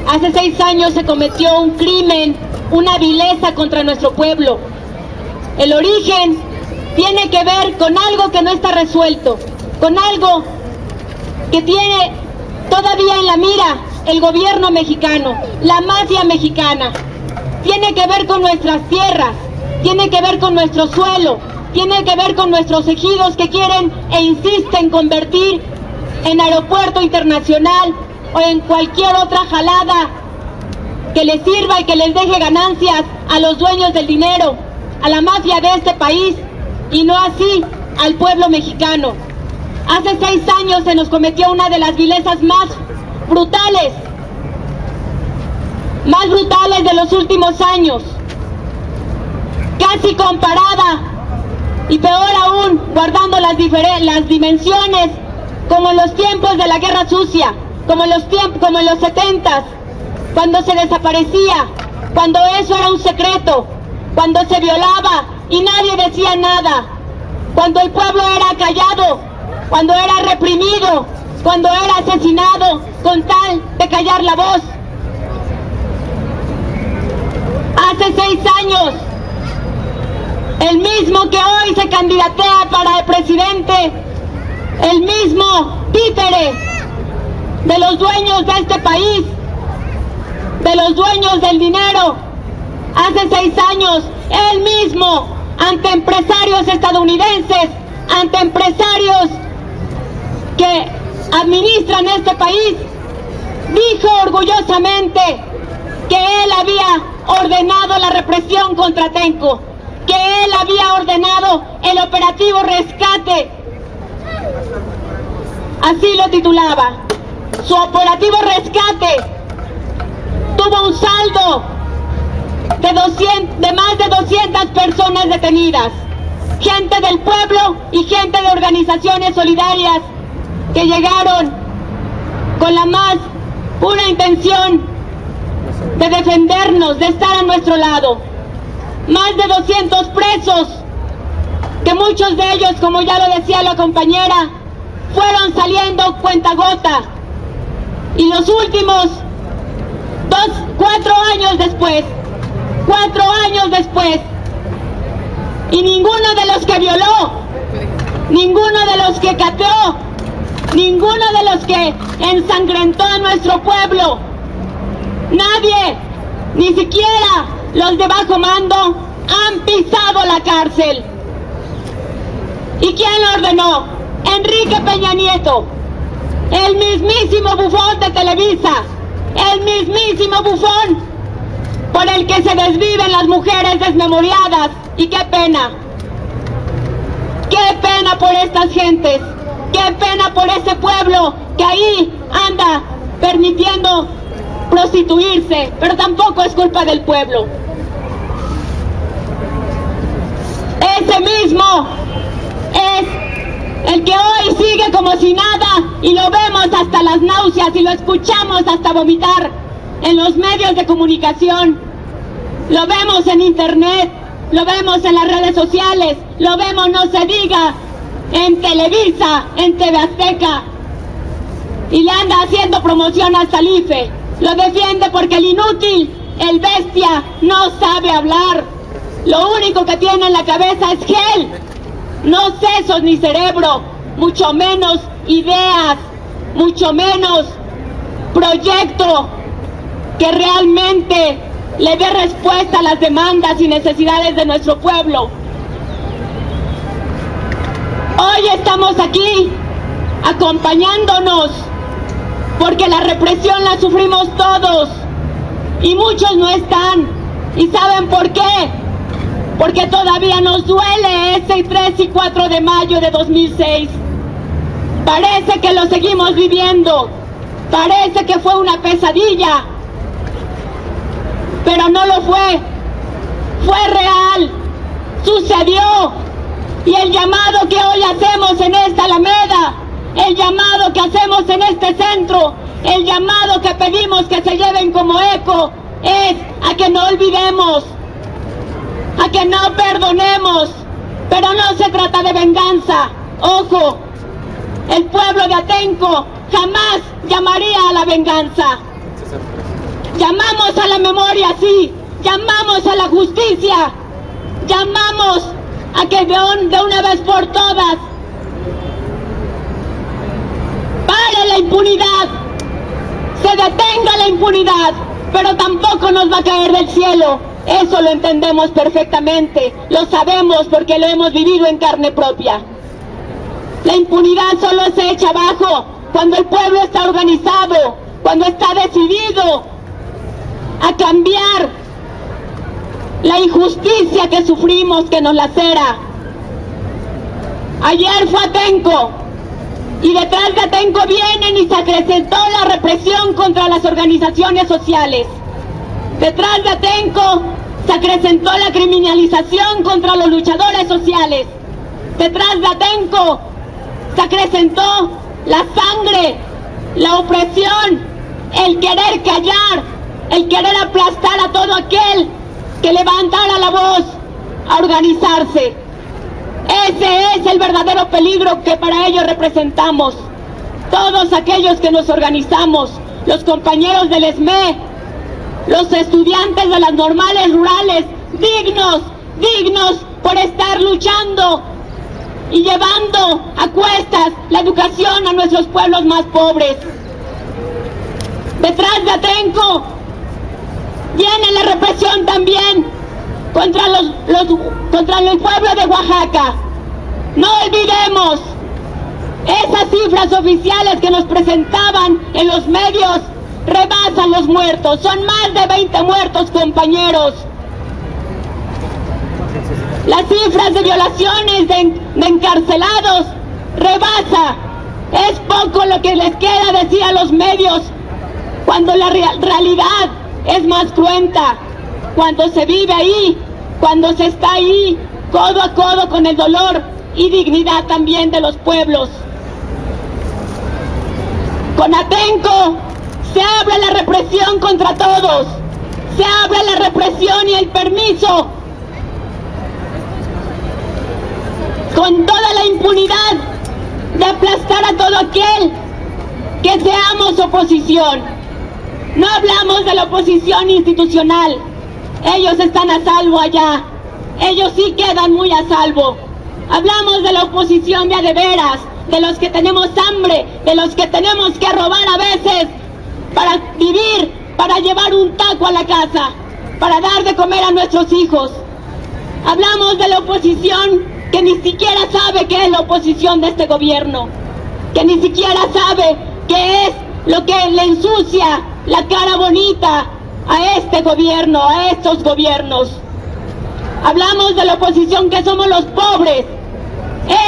Hace 6 años se cometió un crimen, una vileza contra nuestro pueblo. El origen tiene que ver con algo que no está resuelto, con algo que tiene todavía en la mira el gobierno mexicano, la mafia mexicana. Tiene que ver con nuestras tierras, tiene que ver con nuestro suelo, tiene que ver con nuestros ejidos que quieren e insisten convertir en aeropuerto internacional o en cualquier otra jalada que les sirva y que les deje ganancias a los dueños del dinero, a la mafia de este país, y no así al pueblo mexicano. Hace 6 años se nos cometió una de las vilezas más brutales de los últimos años, casi comparada y peor aún, guardando las dimensiones, como en los tiempos de la Guerra Sucia, como en los 70s, cuando se desaparecía, cuando eso era un secreto, cuando se violaba y nadie decía nada, cuando el pueblo era callado, cuando era reprimido, cuando era asesinado con tal de callar la voz. Hace 6 años, el mismo que hoy se candidatea para el presidente, el mismo títere de los dueños de este país, de los dueños del dinero, hace 6 años, él mismo, ante empresarios estadounidenses, ante empresarios que administran este país, dijo orgullosamente que él había ordenado la represión contra Atenco, que él había ordenado el operativo Rescate. Así lo titulaba. Su operativo Rescate tuvo un saldo de más de 200 personas detenidas, gente del pueblo y gente de organizaciones solidarias que llegaron con la más pura intención de defendernos, de estar a nuestro lado. Más de 200 presos, que muchos de ellos, como ya lo decía la compañera, fueron saliendo cuentagota. Y los últimos 4 años después, y ninguno de los que violó, ninguno de los que cateó, ninguno de los que ensangrentó a nuestro pueblo, nadie, ni siquiera los de bajo mando, han pisado la cárcel. ¿Y quién lo ordenó? Enrique Peña Nieto, el mismísimo bufón de Televisa, el mismísimo bufón por el que se desviven las mujeres desmemoriadas. Y qué pena por estas gentes, qué pena por ese pueblo que ahí anda permitiendo prostituirse, pero tampoco es culpa del pueblo. Ese mismo es el que hoy sigue como si nada, y lo vemos hasta las náuseas y lo escuchamos hasta vomitar en los medios de comunicación, lo vemos en internet, lo vemos en las redes sociales, lo vemos, no se diga, en Televisa, en TV Azteca, y le anda haciendo promoción hasta el IFE. Lo defiende porque el inútil, el bestia, no sabe hablar. Lo único que tiene en la cabeza es gel, no sesos ni cerebro, mucho menos ideas, mucho menos proyecto que realmente le dé respuesta a las demandas y necesidades de nuestro pueblo. Hoy estamos aquí acompañándonos porque la represión la sufrimos todos y muchos no están. ¿Y saben por qué? Porque todavía nos duele ese 3 y 4 de mayo de 2006. Parece que lo seguimos viviendo, parece que fue una pesadilla, pero no lo fue, fue real, sucedió. Y el llamado que hoy hacemos en esta Alameda, el llamado que hacemos en este centro, el llamado que pedimos que se lleven como eco, es a que no olvidemos, a que no perdonemos, pero no se trata de venganza. Ojo, el pueblo de Atenco jamás llamaría a la venganza, memoria, sí. Llamamos a la justicia. Llamamos a que de una vez por todas pare la impunidad, se detenga la impunidad, pero tampoco nos va a caer del cielo. Eso lo entendemos perfectamente, lo sabemos porque lo hemos vivido en carne propia. La impunidad solo se echa abajo cuando el pueblo está organizado, cuando está decidido a cambiar la injusticia que sufrimos, que nos lacera. Ayer fue Atenco, y detrás de Atenco vienen y se acrecentó la represión contra las organizaciones sociales. Detrás de Atenco se acrecentó la criminalización contra los luchadores sociales. Detrás de Atenco se acrecentó la sangre, la opresión, el querer callar, el querer aplastar a todo aquel que levantara la voz a organizarse. Ese es el verdadero peligro que para ellos representamos. Todos aquellos que nos organizamos, los compañeros del ESME, los estudiantes de las normales rurales, dignos por estar luchando y llevando a cuestas la educación a nuestros pueblos más pobres. Detrás de Atenco viene la represión también contra el pueblo de Oaxaca. No olvidemos esas cifras oficiales que nos presentaban en los medios. Rebasan los muertos, son más de 20 muertos, compañeros. Las cifras de violaciones, de encarcelados, rebasa. Es poco lo que les queda decir a los medios, cuando la realidad es más cruenta, cuando se vive ahí, cuando se está ahí, codo a codo con el dolor y dignidad también de los pueblos. Con Atenco se abre la represión contra todos, se abre la represión y el permiso con toda la impunidad de aplastar a todo aquel que seamos oposición. No hablamos de la oposición institucional, ellos están a salvo allá, ellos sí quedan muy a salvo. Hablamos de la oposición de veras, de los que tenemos hambre, de los que tenemos que robar a veces para vivir, para llevar un taco a la casa, para dar de comer a nuestros hijos. Hablamos de la oposición que ni siquiera sabe qué es la oposición de este gobierno, que ni siquiera sabe qué es lo que le ensucia la cara bonita a este gobierno, a estos gobiernos. Hablamos de la oposición que somos los pobres,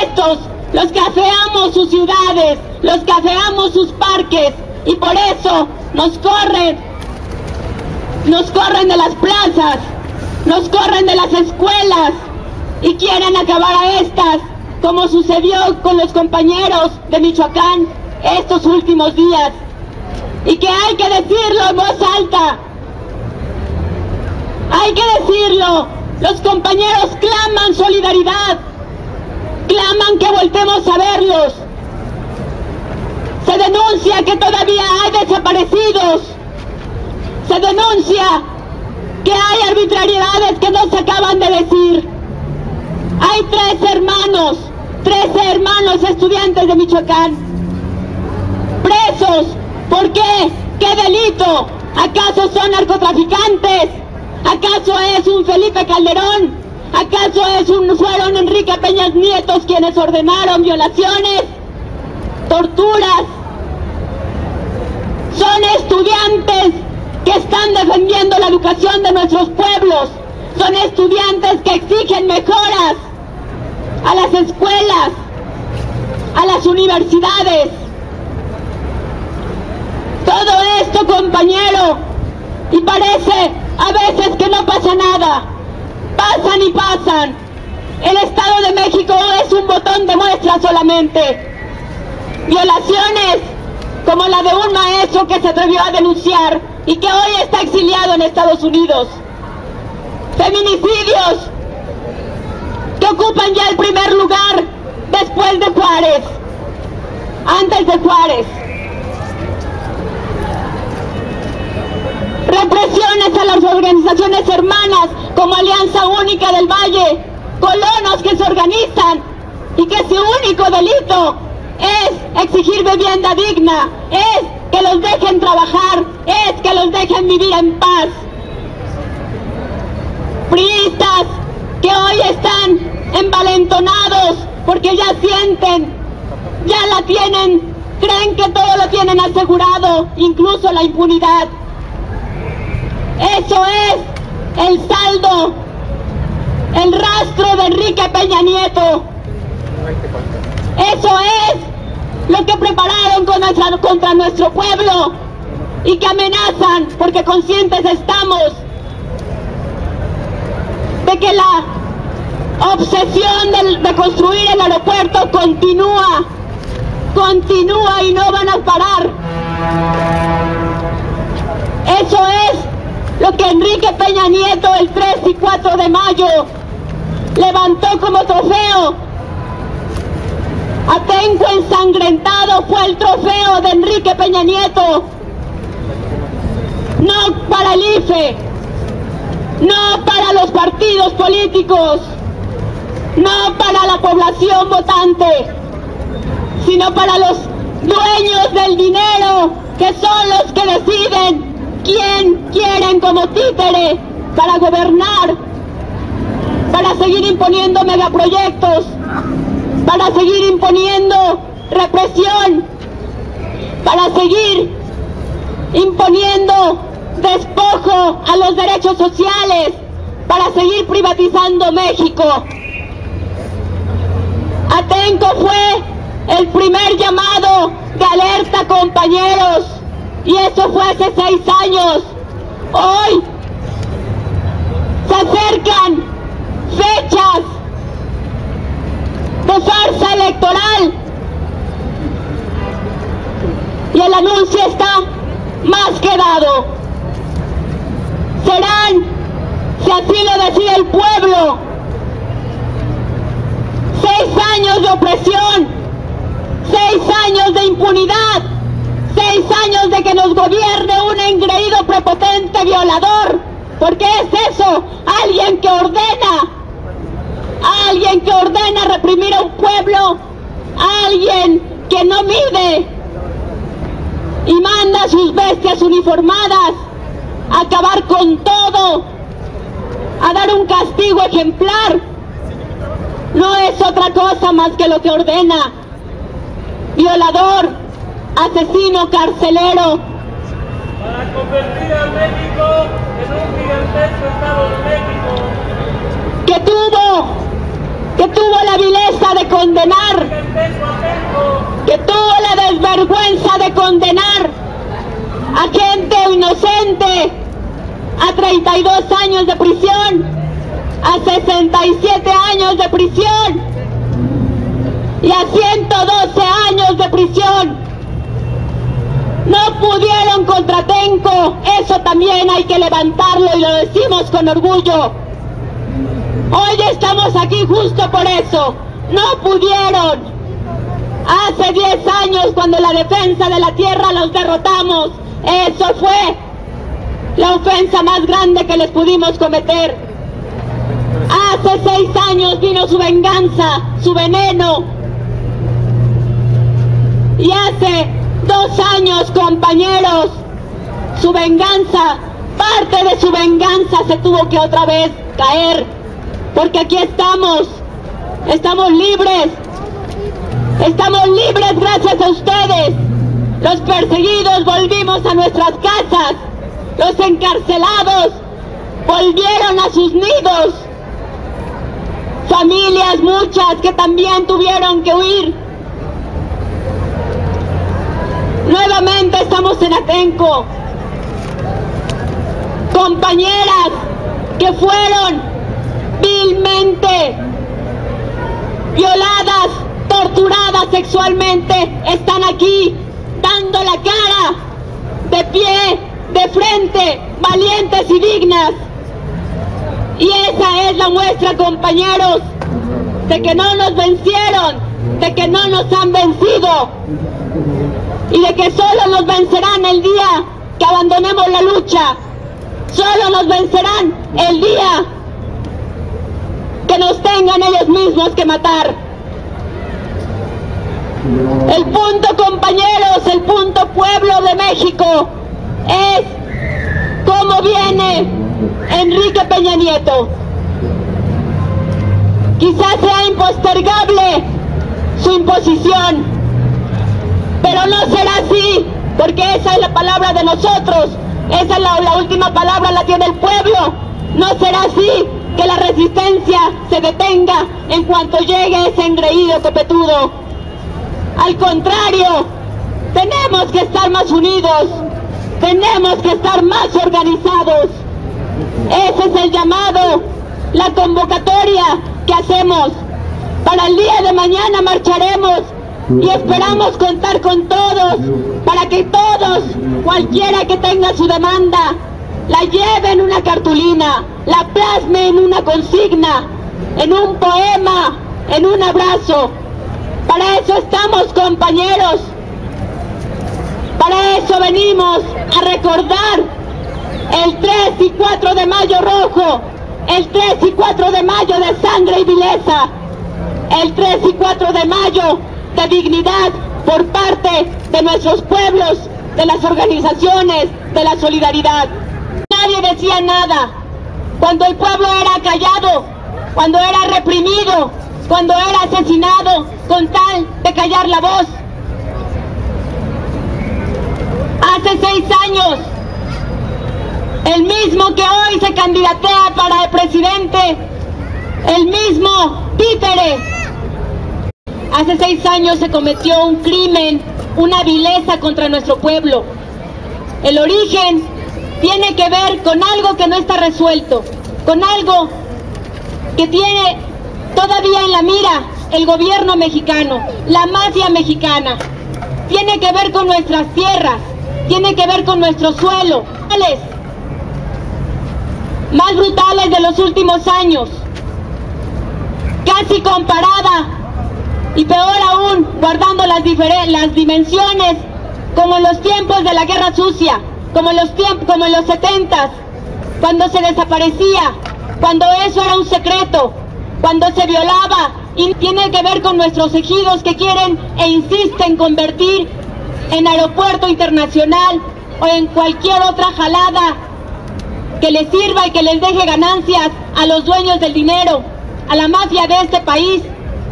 estos, los que afeamos sus ciudades, los que afeamos sus parques, y por eso nos corren de las plazas, nos corren de las escuelas y quieren acabar a estas, como sucedió con los compañeros de Michoacán estos últimos días. Y que hay que decirlo en voz alta, hay que decirlo, los compañeros claman solidaridad, claman que voltemos a verlos. Se denuncia que todavía hay desaparecidos, se denuncia que hay arbitrariedades que no se acaban de decir. Hay 13 hermanos estudiantes de Michoacán, presos. ¿Por qué? ¿Qué delito? ¿Acaso son narcotraficantes? ¿Acaso es un Felipe Calderón? ¿Acaso fueron Enrique Peña Nietos quienes ordenaron violaciones, torturas? Son estudiantes que están defendiendo la educación de nuestros pueblos. Son estudiantes que exigen mejoras a las escuelas, a las universidades. Todo esto, compañero, y parece a veces que no pasa nada. Pasan y pasan. El Estado de México es un botón de muestra solamente. Violaciones como la de un maestro que se atrevió a denunciar y que hoy está exiliado en Estados Unidos. Feminicidios que ocupan ya el primer lugar después de Juárez, antes de Juárez. Represiones a la organizaciones hermanas como Alianza Única del Valle, colonos que se organizan y que su único delito es exigir vivienda digna, es que los dejen trabajar, es que los dejen vivir en paz. Priistas que hoy están envalentonados porque ya sienten, ya la tienen, creen que todo lo tienen asegurado, incluso la impunidad. Eso es el saldo, el rastro de Enrique Peña Nieto. Eso es lo que prepararon contra nuestro pueblo y que amenazan, porque conscientes estamos de que la obsesión de construir el aeropuerto continúa y no van a parar. Eso es lo que Enrique Peña Nieto el 3 y 4 de mayo levantó como trofeo. Atenco ensangrentado fue el trofeo de Enrique Peña Nieto, no para el IFE, no para los partidos políticos, no para la población votante, sino para los dueños del dinero, que son los que deciden quién quieren como títere para gobernar, para seguir imponiendo megaproyectos, para seguir imponiendo represión, para seguir imponiendo despojo a los derechos sociales, para seguir privatizando México. Atenco fue el primer llamado de alerta, compañeros, y eso fue hace 6 años. Hoy se acercan fechas de farsa electoral y el anuncio está más que dado. Serán, si así lo decide el pueblo, 6 años de opresión, 6 años de impunidad, 6 años de que nos gobierne un engreído prepotente violador, porque es eso, alguien que ordena reprimir a un pueblo, alguien que no mide y manda a sus bestias uniformadas a acabar con todo, a dar un castigo ejemplar. No es otra cosa más que lo que ordena. Violador, asesino, carcelero. Para convertir a México en un gigantesco Estado de México. Que tuvo la vileza de condenar, que tuvo la desvergüenza de condenar a gente inocente a 32 años de prisión, a 67 años de prisión y a 112 años de prisión. No pudieron contra Atenco, eso también hay que levantarlo y lo decimos con orgullo. Hoy estamos aquí justo por eso, no pudieron. Hace 10 años, cuando la defensa de la tierra los derrotamos, eso fue la ofensa más grande que les pudimos cometer. Hace 6 años vino su venganza, su veneno. Y hace 2 años, compañeros, su venganza, parte de su venganza se tuvo que otra vez caer. Porque aquí estamos libres gracias a ustedes. Los perseguidos volvimos a nuestras casas, los encarcelados volvieron a sus nidos, familias muchas que también tuvieron que huir. Nuevamente estamos en Atenco, compañeras que fueron vilmente violadas, torturadas sexualmente, están aquí dando la cara, de pie, de frente, valientes y dignas. Y esa es la muestra, compañeros, de que no nos vencieron, de que no nos han vencido y de que solo nos vencerán el día que abandonemos la lucha. Solo nos vencerán el día que nos tengan ellos mismos que matar. El punto, compañeros, el punto, pueblo de México, es cómo viene Enrique Peña Nieto. Quizás sea impostergable su imposición, pero no será así, porque esa es la palabra de nosotros, esa es la última palabra, la tiene el pueblo. No será así que la resistencia se detenga en cuanto llegue ese engreído copetudo. Al contrario, tenemos que estar más unidos, tenemos que estar más organizados. Ese es el llamado, la convocatoria que hacemos. Para el día de mañana marcharemos y esperamos contar con todos, para que todos, cualquiera que tenga su demanda, la lleve en una cartulina, la plasme en una consigna, en un poema, en un abrazo. Para eso estamos, compañeros. Para eso venimos a recordar el 3 y 4 de mayo rojo, el 3 y 4 de mayo de sangre y vileza, el 3 y 4 de mayo de dignidad por parte de nuestros pueblos, de las organizaciones, de la solidaridad. Nadie decía nada cuando el pueblo era callado, cuando era reprimido, cuando era asesinado con tal de callar la voz. Hace 6 años, el mismo que hoy se candidatea para el presidente, el mismo títere, hace 6 años se cometió un crimen, una vileza contra nuestro pueblo. El origen tiene que ver con algo que no está resuelto, con algo que tiene todavía en la mira el gobierno mexicano, la mafia mexicana. Tiene que ver con nuestras tierras, tiene que ver con nuestro suelo. Más brutales de los últimos años, casi comparada y peor aún, guardando las dimensiones, como en los tiempos de la Guerra Sucia, como en los 70s, cuando se desaparecía, cuando eso era un secreto, cuando se violaba. Y tiene que ver con nuestros ejidos que quieren e insisten convertir en aeropuerto internacional o en cualquier otra jalada que les sirva y que les deje ganancias a los dueños del dinero, a la mafia de este país,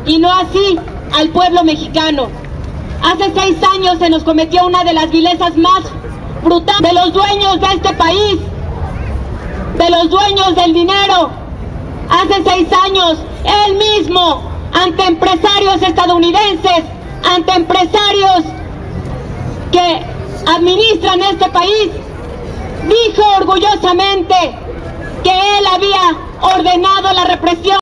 y no así al pueblo mexicano. Hace 6 años se nos cometió una de las vilezas más brutales de los dueños de este país, de los dueños del dinero. Hace 6 años, él mismo, ante empresarios estadounidenses, ante empresarios que administran este país, dijo orgullosamente que él había ordenado la represión